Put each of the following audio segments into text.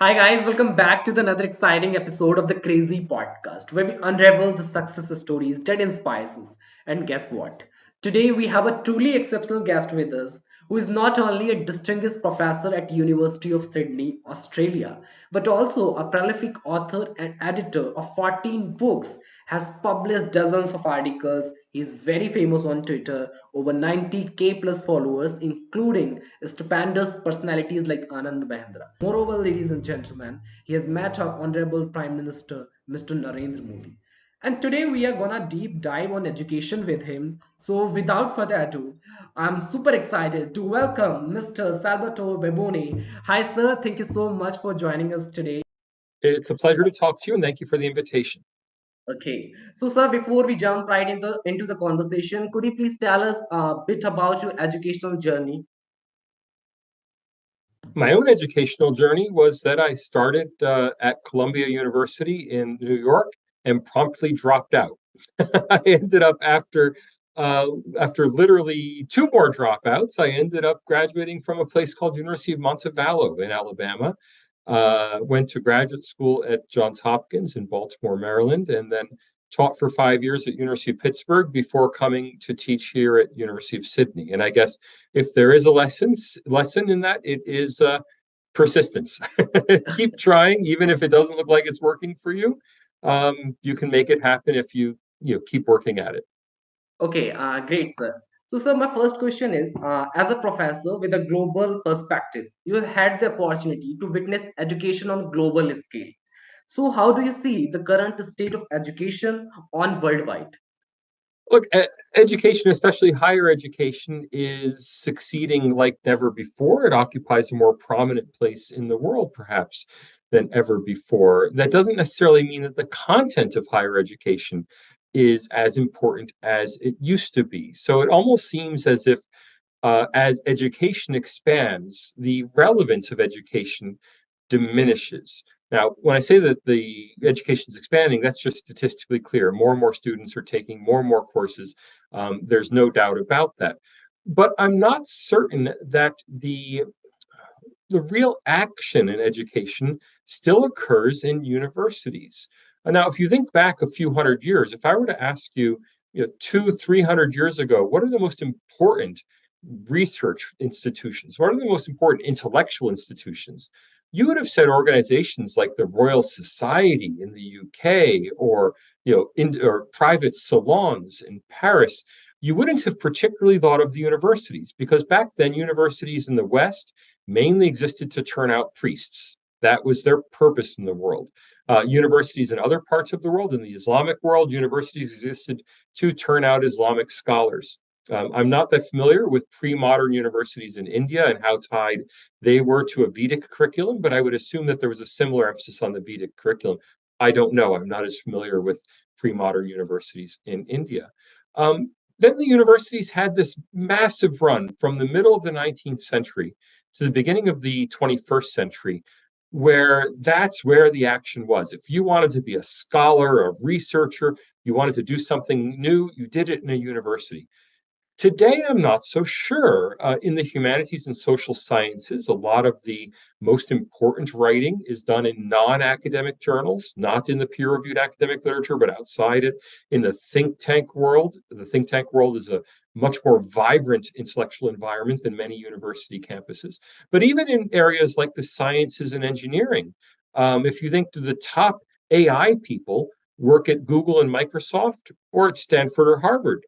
Hi, guys, welcome back to another exciting episode of the Crazy Podcast, where we unravel the success stories that inspires us. And guess what? Today we have a truly exceptional guest with us who is not only a distinguished professor at University of Sydney, Australia, but also a prolific author and editor of 14 books, has published dozens of articles. He is very famous on Twitter, over 90K plus followers, including stupendous personalities like Anand Mahendra. Moreover, ladies and gentlemen, he has met our Honorable Prime Minister, Mr. Narendra Modi. And today we are gonna deep dive on education with him. So without further ado, I'm super excited to welcome Mr. Salvatore Babone. Hi, sir. Thank you so much for joining us today. It's a pleasure to talk to you, and thank you for the invitation. Okay. So, sir, before we jump right into the conversation, could you please tell us a bit about your educational journey? My own educational journey was that I started at Columbia University in New York and promptly dropped out. I ended up uh, after literally two more dropouts. I ended up graduating from a place called University of Montevallo in Alabama. Went to graduate school at Johns Hopkins in Baltimore, Maryland, and then taught for 5 years at University of Pittsburgh before coming to teach here at University of Sydney. And I guess if there is a lesson in that, it is persistence. Keep trying, even if it doesn't look like it's working for you. You can make it happen if you keep working at it. Okay, great, sir. So, sir, my first question is, as a professor with a global perspective, you have had the opportunity to witness education on global scale. So, how do you see the current state of education on worldwide? Look, education, especially higher education, is succeeding like never before. It occupies a more prominent place in the world, perhaps, than ever before. That doesn't necessarily mean that the content of higher education is as important as it used to be. So it almost seems as if as education expands, the relevance of education diminishes. Now, when I say that the education is expanding, that's just statistically clear. More and more students are taking more and more courses. There's no doubt about that. But I'm not certain that the real action in education still occurs in universities. Now, if you think back a few hundred years, if I were to ask you, 300 years ago, what are the most important research institutions? What are the most important intellectual institutions? You would have said organizations like the Royal Society in the UK, or or private salons in Paris. You wouldn't have particularly thought of the universities, because back then universities in the West mainly existed to turn out priests. That was their purpose in the world. Universities in other parts of the world, in the Islamic world, universities existed to turn out Islamic scholars. I'm not that familiar with pre-modern universities in India and how tied they were to a Vedic curriculum, but I would assume that there was a similar emphasis on the Vedic curriculum. I don't know. I'm not as familiar with pre-modern universities in India. Then the universities had this massive run from the middle of the 19th century to the beginning of the 21st century, where that's where the action was. If you wanted to be a scholar, a researcher, you wanted to do something new, you did it in a university. Today, I'm not so sure. In the humanities and social sciences, a lot of the most important writing is done in non-academic journals, not in the peer-reviewed academic literature, but outside it. In the think tank world, the think tank world is a much more vibrant intellectual environment than many university campuses. But even in areas like the sciences and engineering, if you think to the top AI people work at Google and Microsoft or at Stanford or Harvard.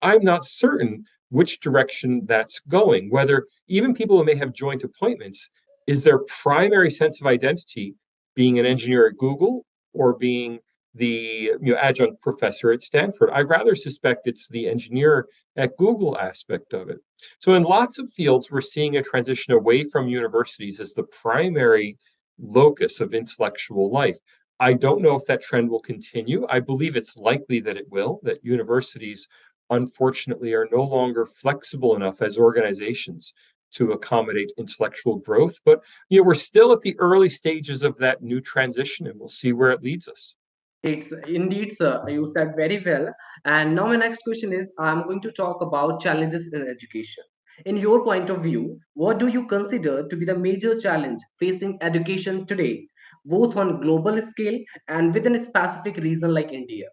I'm not certain which direction that's going, whether even people who may have joint appointments, is their primary sense of identity being an engineer at Google or being the adjunct professor at Stanford? I rather suspect it's the engineer at Google aspect of it. So in lots of fields, we're seeing a transition away from universities as the primary locus of intellectual life. I don't know if that trend will continue. I believe it's likely that it will, that universities, unfortunately, are no longer flexible enough as organizations to accommodate intellectual growth. But we're still at the early stages of that new transition, and we'll see where it leads us. It's indeed, sir. You said very well. And now my next question is, I'm going to talk about challenges in education. In your point of view, what do you consider to be the major challenge facing education today, both on global scale and within a specific region like India?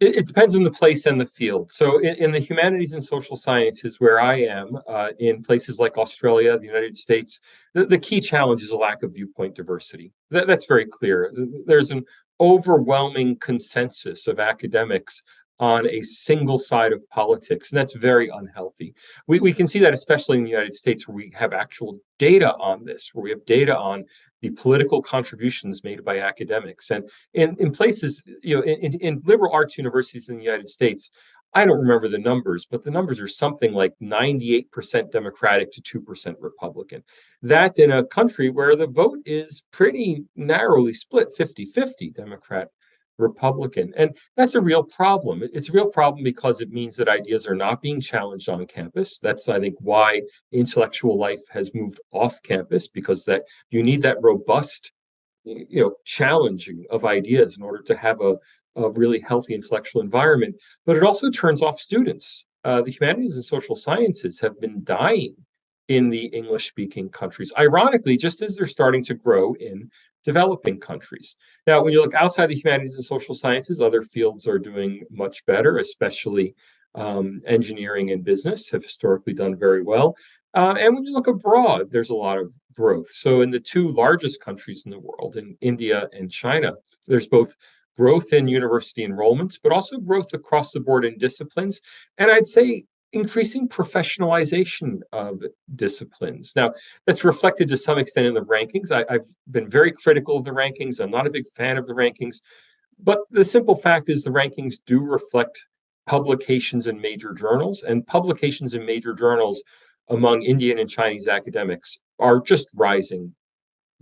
It depends on the place and the field. So, in the humanities and social sciences, where I am, in places like Australia, the United States, the key challenge is a lack of viewpoint diversity. That's very clear. There's an overwhelming consensus of academics on a single side of politics, and that's very unhealthy. We can see that especially in the United States, where we have actual data on this, where we have data on the political contributions made by academics. And in places, in liberal arts universities in the United States, I don't remember the numbers, but the numbers are something like 98% Democratic to 2% Republican. That in a country where the vote is pretty narrowly split 50-50 Democrat, Republican. And that's a real problem. It's a real problem because it means that ideas are not being challenged on campus. That's, I think, why intellectual life has moved off campus, because that you need that robust challenging of ideas in order to have a really healthy intellectual environment. But it also turns off students. The humanities and social sciences have been dying in the English speaking countries, ironically, just as they're starting to grow in developing countries. Now, when you look outside the humanities and social sciences, other fields are doing much better, especially engineering and business have historically done very well. And when you look abroad, there's a lot of growth. So, in the two largest countries in the world, in India and China, there's both growth in university enrollments, but also growth across the board in disciplines. And I'd say increasing professionalization of disciplines. Now, that's reflected to some extent in the rankings. I've been very critical of the rankings. I'm not a big fan of the rankings. But the simple fact is the rankings do reflect publications in major journals, and publications in major journals among Indian and Chinese academics are just rising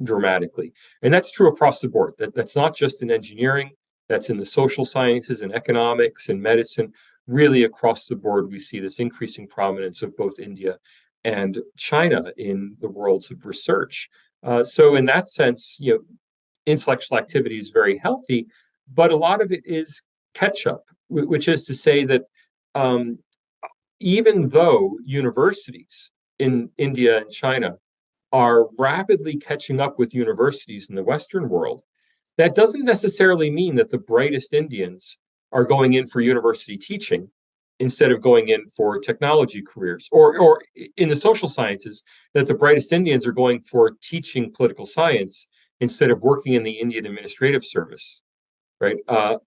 dramatically. And that's true across the board. That's not just in engineering, that's in the social sciences and economics and medicine. Really across the board, we see this increasing prominence of both India and China in the worlds of research. So in that sense, intellectual activity is very healthy, but a lot of it is catch up, which is to say that um, even though universities in India and China are rapidly catching up with universities in the Western world, that doesn't necessarily mean that the brightest Indians are going in for university teaching instead of going in for technology careers, or in the social sciences, that the brightest Indians are going for teaching political science instead of working in the Indian Administrative Service, right?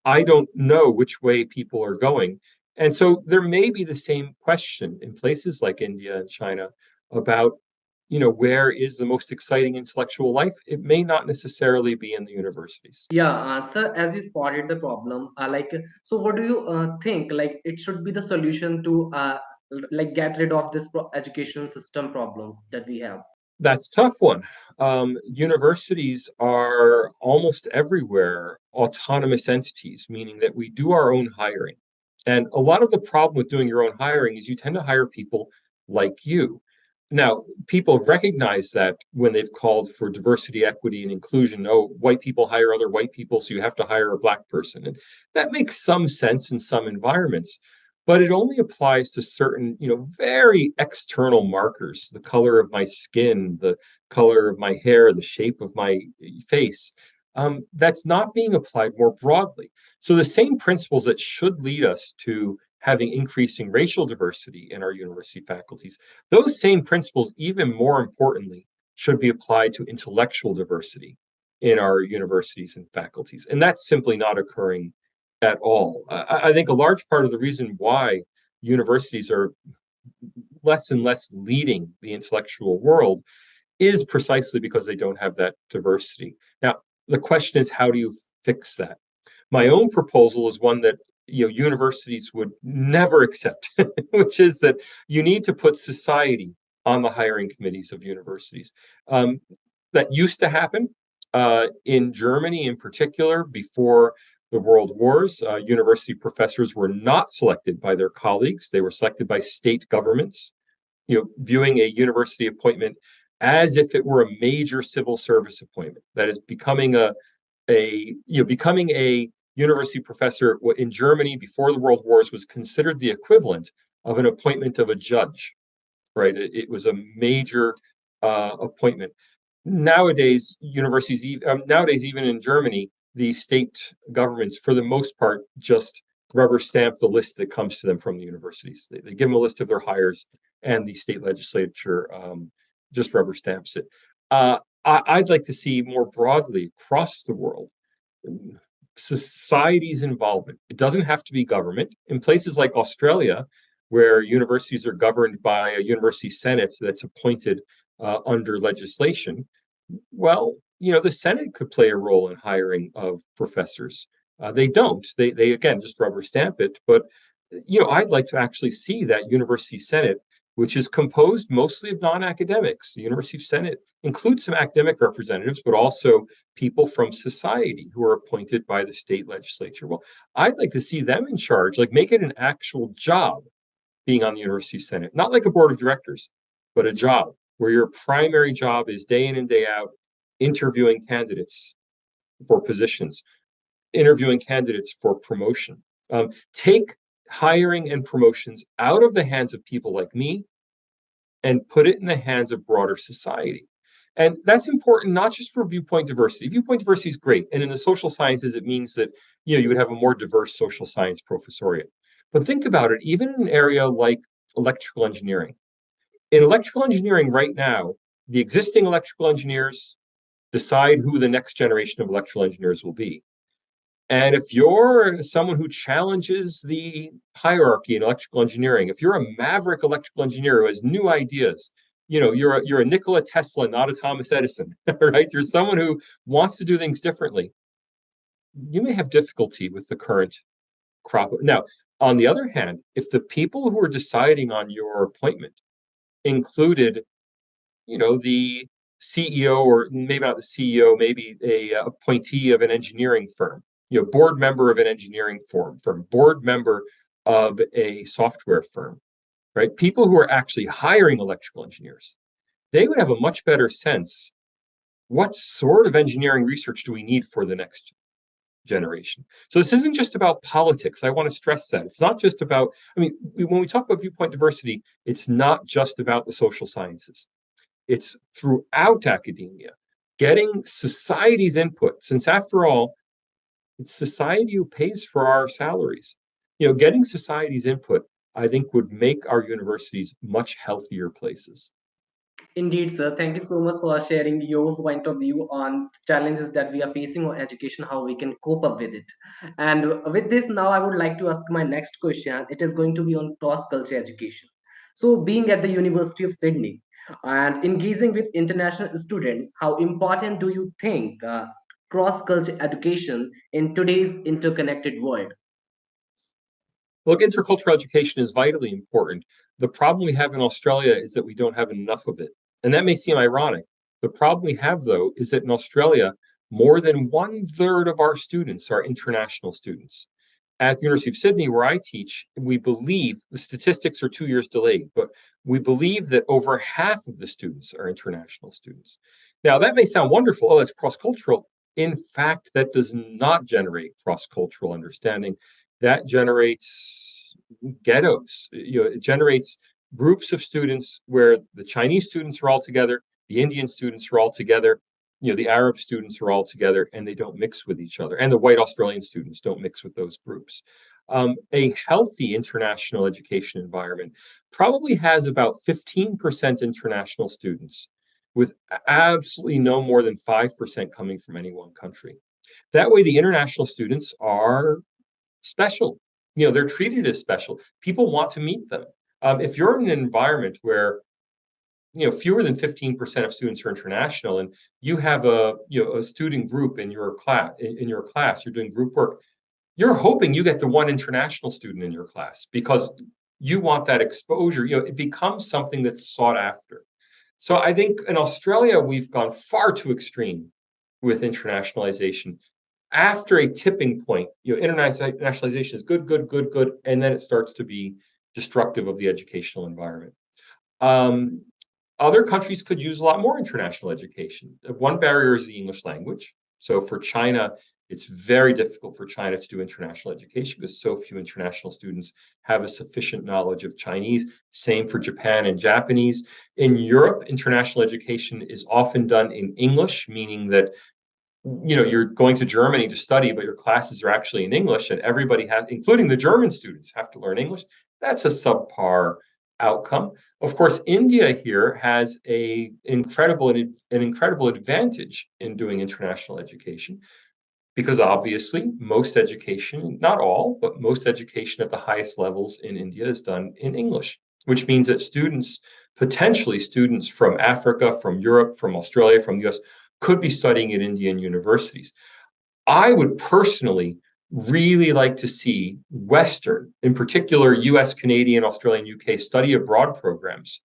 I don't know which way people are going. And so there may be the same question in places like India and China about, where is the most exciting intellectual life? It may not necessarily be in the universities. Yeah, sir, as you spotted the problem, so what do you think? Like, it should be the solution to like get rid of this education system problem that we have. That's a tough one. Universities are almost everywhere autonomous entities, meaning that we do our own hiring. And a lot of the problem with doing your own hiring is you tend to hire people like you. Now, people have recognized that when they've called for diversity, equity, and inclusion. Oh, white people hire other white people, so you have to hire a black person. And that makes some sense in some environments, but it only applies to certain, very external markers, the color of my skin, the color of my hair, the shape of my face. That's not being applied more broadly. So the same principles that should lead us to having increasing racial diversity in our university faculties, those same principles, even more importantly, should be applied to intellectual diversity in our universities and faculties. And that's simply not occurring at all. I think a large part of the reason why universities are less and less leading the intellectual world is precisely because they don't have that diversity. Now, the question is, how do you fix that? My own proposal is one that universities would never accept, which is that you need to put society on the hiring committees of universities. That used to happen in Germany, in particular, before the World Wars. University professors were not selected by their colleagues; they were selected by state governments. Viewing a university appointment as if it were a major civil service appointment. That is, becoming a university professor in Germany before the World Wars was considered the equivalent of an appointment of a judge. right? It was a major appointment. Nowadays, nowadays, even in Germany, the state governments, for the most part, just rubber stamp the list that comes to them from the universities. They give them a list of their hires, and the state legislature just rubber stamps it. I'd like to see more broadly across the world society's involvement. It doesn't have to be government. In places like Australia, where universities are governed by a university senate that's appointed under legislation, well, the Senate could play a role in hiring of professors. They don't. They again just rubber stamp it. But I'd like to actually see that university Senate, which is composed mostly of non-academics. The University Senate includes some academic representatives, but also people from society who are appointed by the state legislature. Well, I'd like to see them in charge, like make it an actual job being on the University Senate, not like a board of directors, but a job where your primary job is day in and day out interviewing candidates for positions, interviewing candidates for promotion. Take hiring and promotions out of the hands of people like me and put it in the hands of broader society. And that's important not just for viewpoint diversity. Viewpoint diversity is great. And in the social sciences, it means that you would have a more diverse social science professoriate. But think about it, even in an area like electrical engineering. In electrical engineering right now, the existing electrical engineers decide who the next generation of electrical engineers will be. And if you're someone who challenges the hierarchy in electrical engineering, if you're a maverick electrical engineer who has new ideas, you're a Nikola Tesla, not a Thomas Edison, right? You're someone who wants to do things differently. You may have difficulty with the current crop. Now, on the other hand, if the people who are deciding on your appointment included, the CEO, or maybe not the CEO, maybe a appointee of an engineering firm, board member of an engineering firm, board member of a software firm, right? People who are actually hiring electrical engineers, they would have a much better sense. What sort of engineering research do we need for the next generation? So this isn't just about politics. I want to stress that. It's not just about, when we talk about viewpoint diversity, it's not just about the social sciences. It's throughout academia, getting society's input, since after all, it's society who pays for our salaries. Getting society's input, I think, would make our universities much healthier places. Indeed, sir. Thank you so much for sharing your point of view on challenges that we are facing on education, how we can cope up with it. And with this, now I would like to ask my next question. It is going to be on cross-culture education. So, being at the University of Sydney and engaging with international students, how important do you think cross-culture education in today's interconnected world? Look, intercultural education is vitally important. The problem we have in Australia is that we don't have enough of it. And that may seem ironic. The problem we have, though, is that in Australia, more than one third of our students are international students. At the University of Sydney, where I teach, we believe the statistics are 2 years delayed, but we believe that over half of the students are international students. Now, that may sound wonderful. Oh, that's cross cultural. In fact, that does not generate cross cultural understanding. That generates ghettos. It generates groups of students where the Chinese students are all together, the Indian students are all together, the Arab students are all together, and they don't mix with each other. And the white Australian students don't mix with those groups. A healthy international education environment probably has about 15% international students, with absolutely no more than 5% coming from any one country. That way, the international students are special. They're treated as special. People want to meet them. If you're in an environment where fewer than 15% of students are international, and you have a student group in your class, you're doing group work, you're hoping you get the one international student in your class because you want that exposure. It becomes something that's sought after. So I think in Australia, we've gone far too extreme with internationalization. After a tipping point, internationalization is good, good, good, good, and then it starts to be destructive of the educational environment. Um, Other countries could use a lot more international education. One barrier is the English language. So for China, It's very difficult for China to do international education because so few international students have a sufficient knowledge of Chinese. Same for Japan and Japanese. In Europe, international education is often done in English, meaning that you're going to Germany to study, but your classes are actually in English, and everybody has, including the German students, have to learn English. That's a subpar outcome. Of course, India here has an incredible advantage in doing international education because obviously most education, not all, but most education at the highest levels in India is done in English, which means that potentially students from Africa, from Europe, from Australia, from the US, could be studying at Indian universities. I would personally really like to see Western, in particular US, Canadian, Australian, UK study abroad programs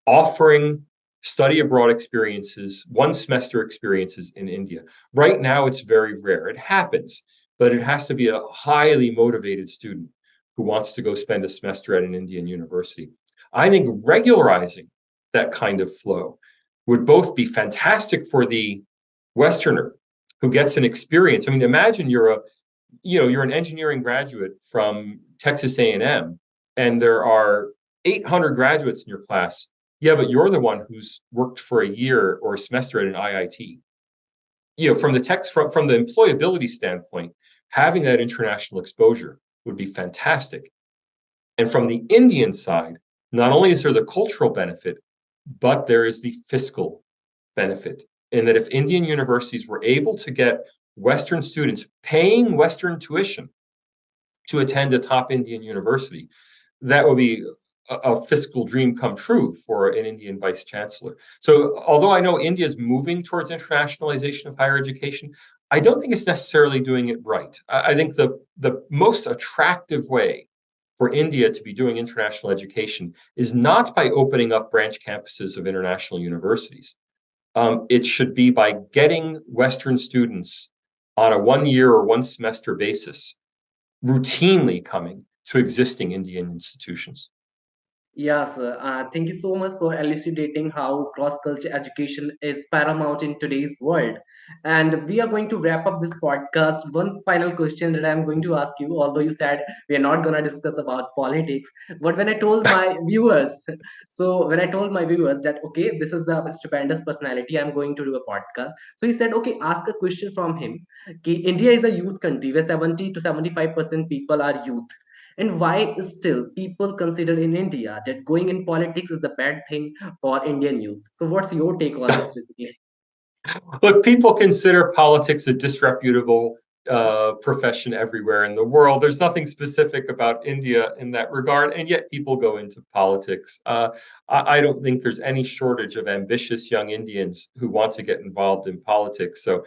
offering study abroad experiences, one semester experiences in India. Right now, it's very rare. It happens, but it has to be a highly motivated student who wants to go spend a semester at an Indian university. I think regularizing that kind of flow would both be fantastic for the Westerner who gets an experience. I mean, imagine you're an engineering graduate from Texas A&M, and there are 800 graduates in your class. Yeah, but you're the one who's worked for a year or a semester at an IIT. From the employability standpoint, having that international exposure would be fantastic. And from the Indian side, not only is there the cultural benefit, but there is the fiscal benefit. In that if Indian universities were able to get Western students paying Western tuition to attend a top Indian university, that would be a fiscal dream come true for an Indian vice chancellor. So although I know India is moving towards internationalization of higher education, I don't think it's necessarily doing it right. I think the most attractive way for India to be doing international education is not by opening up branch campuses of international universities. It should be by getting Western students on a 1 year or one semester basis routinely coming to existing Indian institutions. Yes, thank you so much for elucidating how cross-culture education is paramount in today's world. And we are going to wrap up this podcast. One final question that I'm going to ask you, although you said we are not going to discuss about politics, but when I told my viewers, when I told my viewers that, okay, this is the stupendous personality, I'm going to do a podcast. So he said, okay, ask a question from him. Okay, India is a youth country where 70 to 75% people are youth, and why still people consider in India that going in politics is a bad thing for Indian youth? So what's your take on this basically? Look, people consider politics a disreputable profession everywhere in the world. There's nothing specific about India in that regard, and yet people go into politics. I don't think there's any shortage of ambitious young Indians who want to get involved in politics. So,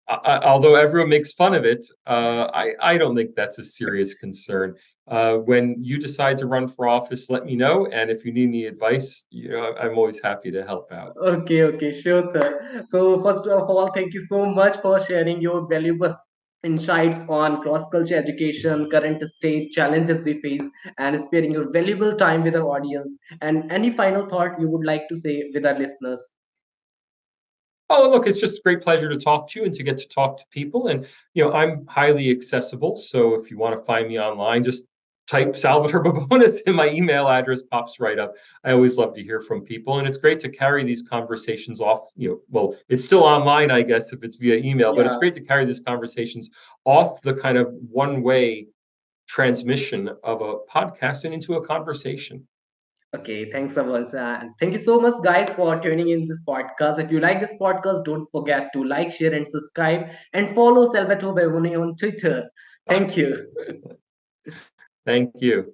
although everyone makes fun of it, I don't think that's a serious concern. When you decide to run for office, let me know, and if you need any advice, I'm always happy to help out. Okay, okay, sure, sir. So first of all, thank you so much for sharing your valuable insights on cross-culture education, current state challenges we face, and sparing your valuable time with our audience. And any final thought you would like to say with our listeners? Oh, look, it's just a great pleasure to talk to you and to get to talk to people. And, I'm highly accessible. So if you want to find me online, just type Salvatore Babones and my email address pops right up. I always love to hear from people. And it's great to carry these conversations off, well, it's still online, I guess, if it's via email, but it's Yeah. great to carry these conversations off the kind of one-way transmission of a podcast and into a conversation. Okay, thanks so much. And thank you so much, guys, for tuning in this podcast. If you like this podcast, don't forget to like, share, and subscribe, and follow Salvatore Babone on Twitter. Thank you. Thank you.